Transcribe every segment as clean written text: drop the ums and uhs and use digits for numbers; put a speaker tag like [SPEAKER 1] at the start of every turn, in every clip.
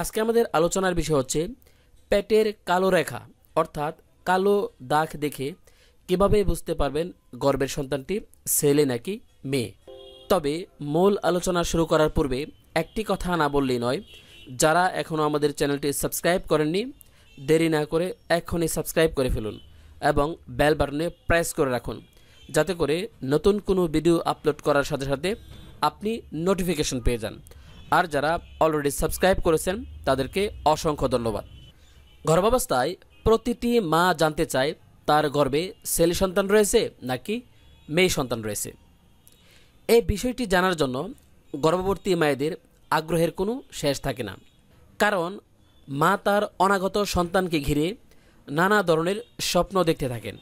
[SPEAKER 1] আজকে আমাদের আলোচনার বিষয় হচ্ছে পেটের কালো রেখা অর্থাৎ কালো দাগ দেখে কিভাবে বুঝতে পারবেন গর্ভের সন্তানটি ছেলে নাকি মেয়ে। তবে মূল আলোচনা শুরু করার পূর্বে একটি কথা না বললেই নয়, যারা এখনও আমাদের চ্যানেলটি সাবস্ক্রাইব করেননি দেরি না করে এখনই সাবস্ক্রাইব করে ফেলুন এবং বেল বাটনে প্রেস করে রাখুন, যাতে করে নতুন কোনো ভিডিও আপলোড করার সাথে সাথে আপনি নোটিফিকেশন পেয়ে যান। আর যারা অলরেডি সাবস্ক্রাইব করেছেন তাদেরকে অসংখ্য ধন্যবাদ। গর্ভাবস্থায় প্রতিটি মা জানতে চায় তার গর্ভে ছেলে সন্তান রয়েছে নাকি মেয়ে সন্তান রয়েছে। এই বিষয়টি জানার জন্য গর্ভবতী মায়েদের আগ্রহের কোনো শেষ থাকে না, কারণ মা তার অনাগত সন্তানকে ঘিরে নানা ধরনের স্বপ্ন দেখতে থাকেন।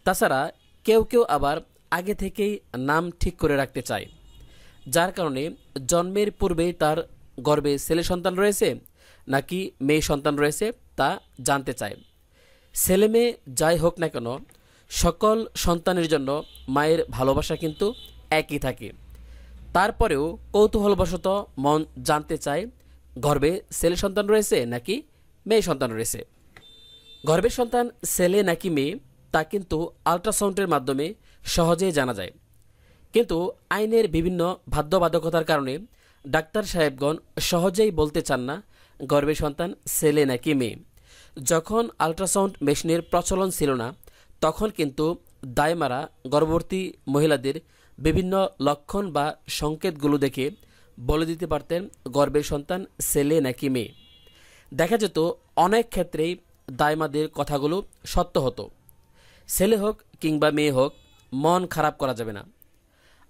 [SPEAKER 1] তাছাড়া কেউ কেউ আবার আগে থেকেই নাম ঠিক করে রাখতে চায়, যার কারণে জন্মের পূর্বেই তার গর্ভে ছেলে সন্তান রয়েছে নাকি মেয়ে সন্তান রয়েছে তা জানতে চায়। ছেলে মেয়ে যাই হোক না কেন, সকল সন্তানের জন্য মায়ের ভালোবাসা কিন্তু একই থাকে। তারপরেও কৌতূহলবশত মন জানতে চায় গর্ভে ছেলে সন্তান রয়েছে নাকি মেয়ে সন্তান রয়েছে। গর্ভের সন্তান ছেলে নাকি মেয়ে তা কিন্তু আল্ট্রাসাউন্ডের মাধ্যমে সহজেই জানা যায়, কিন্তু আইনের বিভিন্ন বাধ্যবাধকতার কারণে ডাক্তার সাহেবগণ সহজেই বলতে চান না গর্ভের সন্তান ছেলে নাকি মেয়ে। যখন আল্ট্রাসাউন্ড মেশিনের প্রচলন ছিল না, তখন কিন্তু দায়মারা গর্ভবতী মহিলাদের বিভিন্ন লক্ষণ বা সংকেতগুলো দেখে বলে দিতে পারতেন গর্ভের সন্তান ছেলে নাকি মেয়ে। দেখা যেত অনেক ক্ষেত্রেই দায়মাদের কথাগুলো সত্য হতো। ছেলে হোক কিংবা মেয়ে হোক, মন খারাপ করা যাবে না।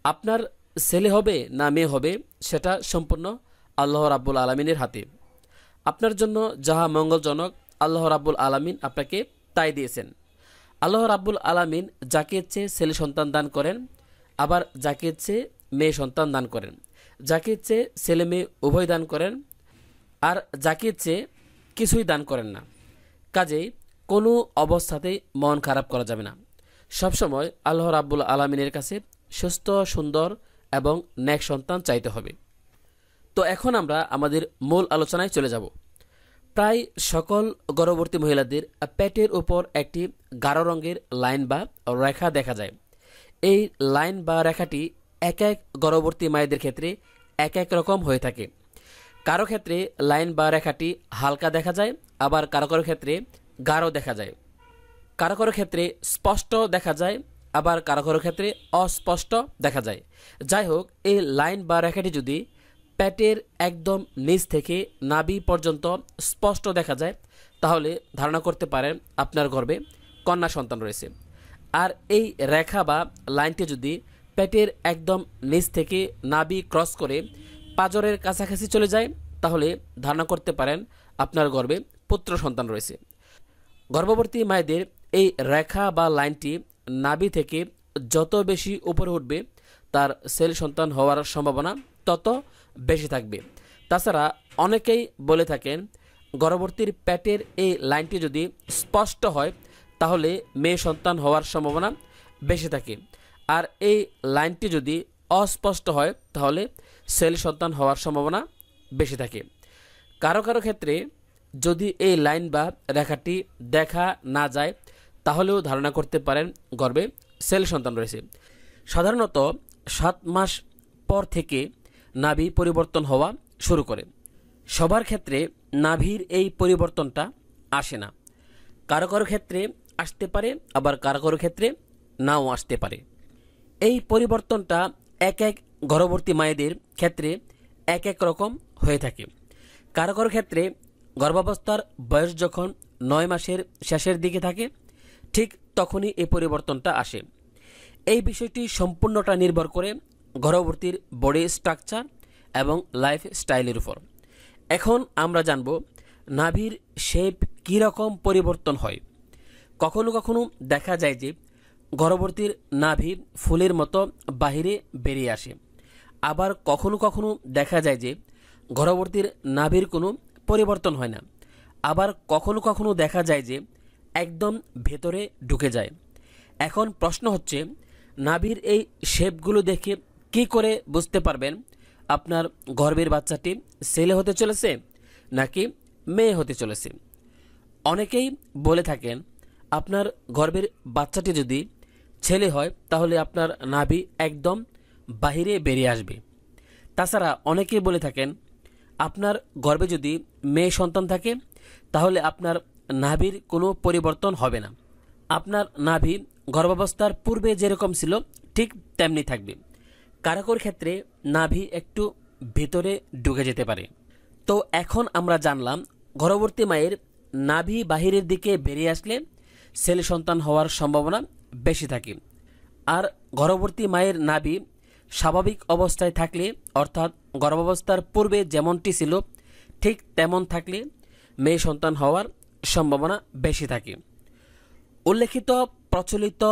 [SPEAKER 1] আপনার ছেলে হবে না মেয়ে হবে সেটা সম্পূর্ণ আল্লাহ রাব্বুল আলামিনের হাতে। আপনার জন্য যাহা মঙ্গলজনক আল্লাহ রাব্বুল আলামিন আপনাকে তাই দিয়েছেন। আল্লাহ রাব্বুল আলামিন যাকে ইচ্ছে ছেলে সন্তান দান করেন, আবার যাকে ইচ্ছে মেয়ে সন্তান দান করেন। যাকে ইচ্ছে ছেলে মেয়ে উভয় দান করেন, আর যাকে ইচ্ছে কিছুই দান করেন না। কাজেই কোনো অবস্থাতেই মন খারাপ করা যাবে না। সবসময় আল্লাহ রাব্বুল আলামিনের কাছে সুস্থ, সুন্দর এবং নেক সন্তান চাইতে হবে। তো এখন আমরা আমাদের মূল আলোচনায় চলে যাব। প্রায় সকল গর্ভবতী মহিলাদের পেটের উপর একটি গাঢ় রঙের লাইন বা রেখা দেখা যায়। এই লাইন বা রেখাটি এক এক গর্ভবতী মায়েদের ক্ষেত্রে এক এক রকম হয়ে থাকে। কারো ক্ষেত্রে লাইন বা রেখাটি হালকা দেখা যায়, আবার কারো কারো ক্ষেত্রে গাঢ় দেখা যায়। কারো কারো ক্ষেত্রে স্পষ্ট দেখা যায়, আবার কারো কারো ক্ষেত্রে অস্পষ্ট দেখা যায়। যাই হোক, এই লাইন বা রেখাটি যদি পেটের একদম নিচ থেকে নাভি পর্যন্ত স্পষ্ট দেখা যায়, তাহলে ধারণা করতে পারেন আপনার গর্ভে কন্যা সন্তান রয়েছে। আর এই রেখা বা লাইনটি যদি পেটের একদম নিচ থেকে নাভি ক্রস করে পাঁজরের কাছাকাছি চলে যায়, তাহলে ধারণা করতে পারেন আপনার গর্ভে পুত্র সন্তান রয়েছে। গর্ভবতী মায়েদের এই রেখা বা লাইনটি নাভি থেকে যত বেশি উপরে উঠবে, তার ছেলে সন্তান হওয়ার সম্ভাবনা তত বেশি থাকবে। তাছাড়া অনেকেই বলে থাকেন গর্ভবতীর পেটের এই লাইনটি যদি স্পষ্ট হয়, তাহলে মেয়ে সন্তান হওয়ার সম্ভাবনা বেশি থাকে। আর এই লাইনটি যদি অস্পষ্ট হয়, তাহলে ছেলে সন্তান হওয়ার সম্ভাবনা বেশি থাকে। কারো কারো ক্ষেত্রে যদি এই লাইন বা রেখাটি দেখা না যায়, তাহলেও ধারণা করতে পারেন গর্ভে ছেলে সন্তান রয়েছে। সাধারণত 7 মাস পর থেকে নাভি পরিবর্তন হওয়া শুরু করে। সবার ক্ষেত্রে নাভির এই পরিবর্তনটা আসে না। কারো কারো ক্ষেত্রে আসতে পারে, আবার কারো কারো ক্ষেত্রে নাও আসতে পারে। এই পরিবর্তনটা এক এক গর্ভবতী মায়েদের ক্ষেত্রে এক এক রকম হয়ে থাকে। কারো কারো ক্ষেত্রে গর্ভাবস্থার বয়স যখন 9 মাসের শেষের দিকে থাকে, ঠিক তখনই এই পরিবর্তনটা আসে। এই বিষয়টি সম্পূর্ণটা নির্ভর করে গর্ভবতীর বডি স্ট্রাকচার এবং লাইফ স্টাইলের উপর। এখন আমরা জানব নাভির শেপ কী রকম পরিবর্তন হয়। কখনো কখনো দেখা যায় যে গর্ভবতীর নাভি ফুলের মতো বাহিরে বেরিয়ে আসে, আবার কখনো কখনো দেখা যায় যে গর্ভবতীর নাভির কোনো পরিবর্তন হয় না, আবার কখনো কখনো দেখা যায় যে একদম ভেতরে ঢুকে যায়। এখন প্রশ্ন হচ্ছে, নাভির এই শেপগুলো দেখে কি করে বুঝতে পারবেন আপনার গর্ভের বাচ্চাটি ছেলে হতে চলেছে নাকি মেয়ে হতে চলেছে। অনেকেই বলে থাকেন আপনার গর্ভের বাচ্চাটি যদি ছেলে হয় তাহলে আপনার নাভি একদম বাহিরে বেরিয়ে আসবে। তাছাড়া অনেকেই বলে থাকেন আপনার গর্ভে যদি মেয়ে সন্তান থাকে তাহলে আপনার নাভির কোনো পরিবর্তন হবে না। আপনার নাভি গর্ভাবস্থার পূর্বে যেরকম ছিল ঠিক তেমনি থাকবে। কারোর ক্ষেত্রে নাভি একটু ভিতরে ঢুকে যেতে পারে। তো এখন আমরা জানলাম গর্ভবতী মায়ের নাভি বাহিরের দিকে বেরিয়ে আসলে ছেলে সন্তান হওয়ার সম্ভাবনা বেশি থাকে। আর গর্ভবতী মায়ের নাভি স্বাভাবিক অবস্থায় থাকলে অর্থাৎ গর্ভাবস্থার পূর্বে যেমনটি ছিল ঠিক তেমন থাকলে মেয়ে সন্তান হওয়ার সম্ভাবনা বেশি থাকে। উল্লেখিত প্রচলিত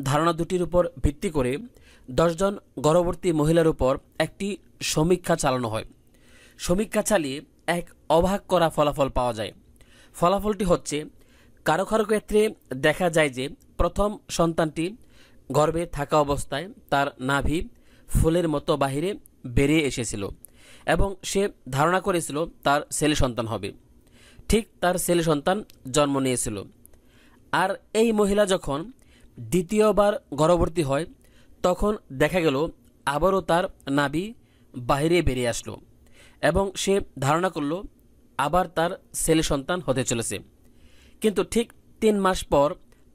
[SPEAKER 1] ধারণা দুটির উপর ভিত্তি করে 10 জন গর্ভবতী মহিলার উপর একটি সমীক্ষা চালানো হয়। সমীক্ষা চালিয়ে এক অবাক করা ফলাফল পাওয়া যায়। ফলাফলটি হচ্ছে কারো কারো ক্ষেত্রে দেখা যায় যে প্রথম সন্তানটি গর্ভে থাকা অবস্থায় তার নাভি ফুলের মতো বাহিরে বেরিয়ে এসেছিল এবং সে ধারণা করেছিল তার ছেলে সন্তান হবে। ঠিক তার ছেলে সন্তান জন্ম নিয়েছিল। আর এই মহিলা যখন দ্বিতীয়বার গর্ভবতী হয় তখন দেখা গেল আবারও তার নাভি বাহিরে বেরিয়ে আসলো এবং সে ধারণা করল আবার তার ছেলে সন্তান হতে চলেছে। কিন্তু ঠিক 3 মাস পর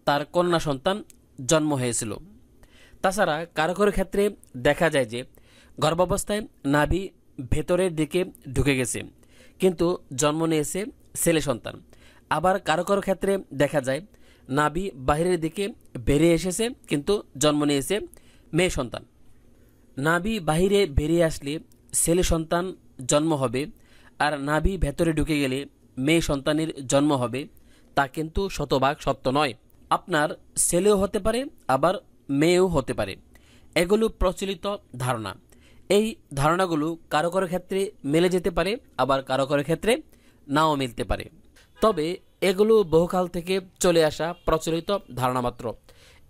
[SPEAKER 1] তার কন্যা সন্তান জন্ম হয়েছিল। তাছাড়া কারো কারো ক্ষেত্রে দেখা যায় যে গর্ভাবস্থায় নাভি ভেতরের দিকে ঢুকে গেছে কিন্তু জন্ম নিয়েছে ছেলে সন্তান। আবার কারো কারো ক্ষেত্রে দেখা যায় নাভি বাহিরের দিকে বেরিয়ে এসেছে কিন্তু জন্ম নিয়েছে মেয়ে সন্তান। নাভি বাহিরে বেরিয়ে আসলে ছেলে সন্তান জন্ম হবে আর নাভি ভেতরে ঢুকে গেলে মেয়ে সন্তানের জন্ম হবে, তা কিন্তু শতভাগ সত্য নয়। আপনার ছেলেও হতে পারে আবার মেয়েও হতে পারে। এগুলো প্রচলিত ধারণা। এই ধারণাগুলো কারো কারো ক্ষেত্রে মিলে যেতে পারে আবার কারো কারো ক্ষেত্রে নাও মিলতে পারে। তবে এগুলো বহুকাল থেকে চলে আসা প্রচলিত ধারণা মাত্র।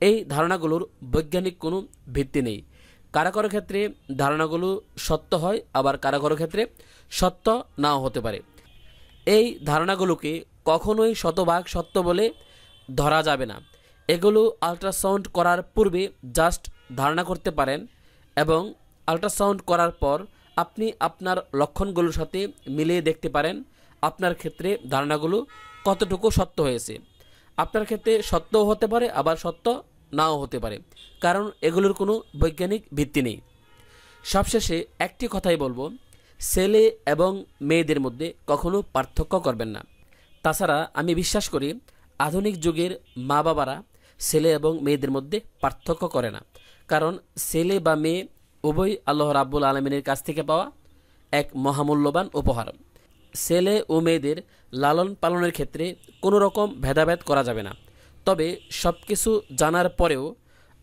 [SPEAKER 1] এই ধারণাগুলোর বৈজ্ঞানিক কোনো ভিত্তি নেই। কারো কারো ক্ষেত্রে ধারণাগুলো সত্য হয় আবার কারো কারো ক্ষেত্রে সত্য নাও হতে পারে। এই ধারণাগুলোকে কখনোই শতভাগ সত্য বলে ধরা যাবে না। এগুলো আল্ট্রাসাউন্ড করার পূর্বে জাস্ট ধারণা করতে পারেন এবং আল্ট্রাসাউন্ড করার পর আপনি আপনার লক্ষণগুলোর সাথে মিলিয়ে দেখতে পারেন আপনার ক্ষেত্রে ধারণাগুলো কতটুকু সত্য হয়েছে। আপনার ক্ষেত্রে সত্যও হতে পারে আবার সত্য নাও হতে পারে, কারণ এগুলোর কোনো বৈজ্ঞানিক ভিত্তি নেই। সবশেষে একটি কথাই বলবো, ছেলে এবং মেয়েদের মধ্যে কখনো পার্থক্য করবেন না। তাছাড়া আমি বিশ্বাস করি আধুনিক যুগের মা বাবারা ছেলে এবং মেয়েদের মধ্যে পার্থক্য করে না, কারণ ছেলে বা মেয়ে উভয় আল্লাহ রাব্বুল আলামিনের কাছ থেকে পাওয়া এক মহামূল্যবান উপহার। ছেলে ও মেয়েদের লালন পালনের ক্ষেত্রে কোনো রকম ভেদাভেদ করা যাবে না। তবে সব কিছু জানার পরেও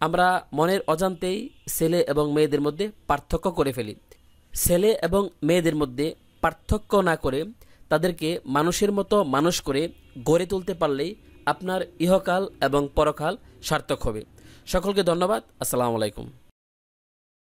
[SPEAKER 1] আমরা মনের অজান্তেই ছেলে এবং মেয়েদের মধ্যে পার্থক্য করে ফেলি। ছেলে এবং মেয়েদের মধ্যে পার্থক্য না করে তাদেরকে মানুষের মতো মানুষ করে গড়ে তুলতে পারলেই আপনার ইহকাল এবং পরকাল সার্থক হবে। সকলকে ধন্যবাদ। আসসালামু আলাইকুম।